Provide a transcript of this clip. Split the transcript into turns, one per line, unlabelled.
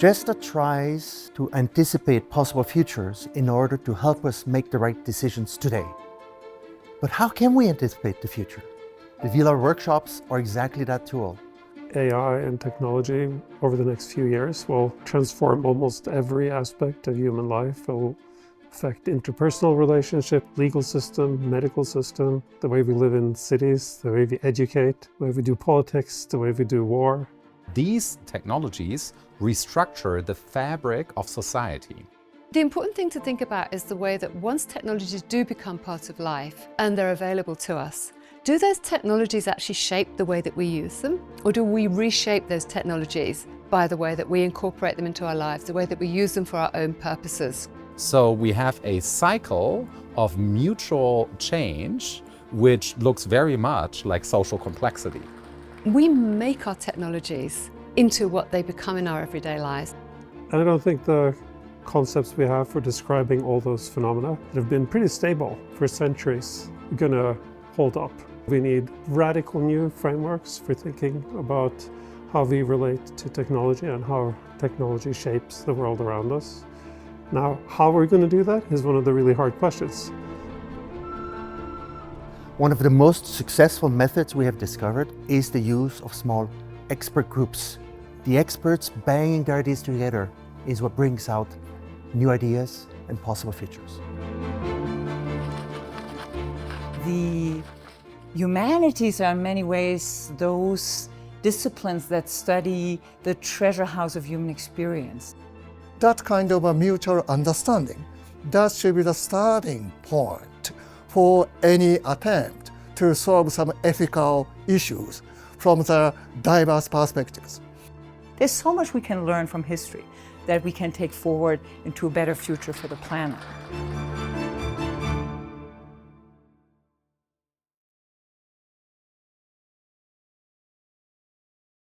GESDA tries to anticipate possible futures in order to help us make the right decisions today. But how can we anticipate the future? The Villars workshops are exactly that tool.
AI and technology over the next few years will transform almost every aspect of human life. It will affect interpersonal relationship, legal system, medical system, the way we live in cities, the way we educate, the way we do politics, the way we do war.
These technologies restructure the fabric of society.
The important thing to think about is the way that once technologies do become part of life and they're available to us, do those technologies actually shape the way that we use them? Or do we reshape those technologies by the way that we incorporate them into our lives, the way that we use them for our own purposes?
So we have a cycle of mutual change, which looks very much like social complexity.
We make our technologies into what they become in our everyday lives.
And I don't think the concepts we have for describing all those phenomena that have been pretty stable for centuries are going to hold up. We need radical new frameworks for thinking about how we relate to technology and how technology shapes the world around us. Now, how we're going to do that is one of the really hard questions.
One of the most successful methods we have discovered is the use of small expert groups. The experts banging their ideas together is what brings out new ideas and possible futures.
The humanities are in many ways those disciplines that study the treasure house of human experience.
That kind of a mutual understanding, that should be the starting point for any attempt to solve some ethical issues from the diverse perspectives.
There's so much we can learn from history that we can take forward into a better future for the planet.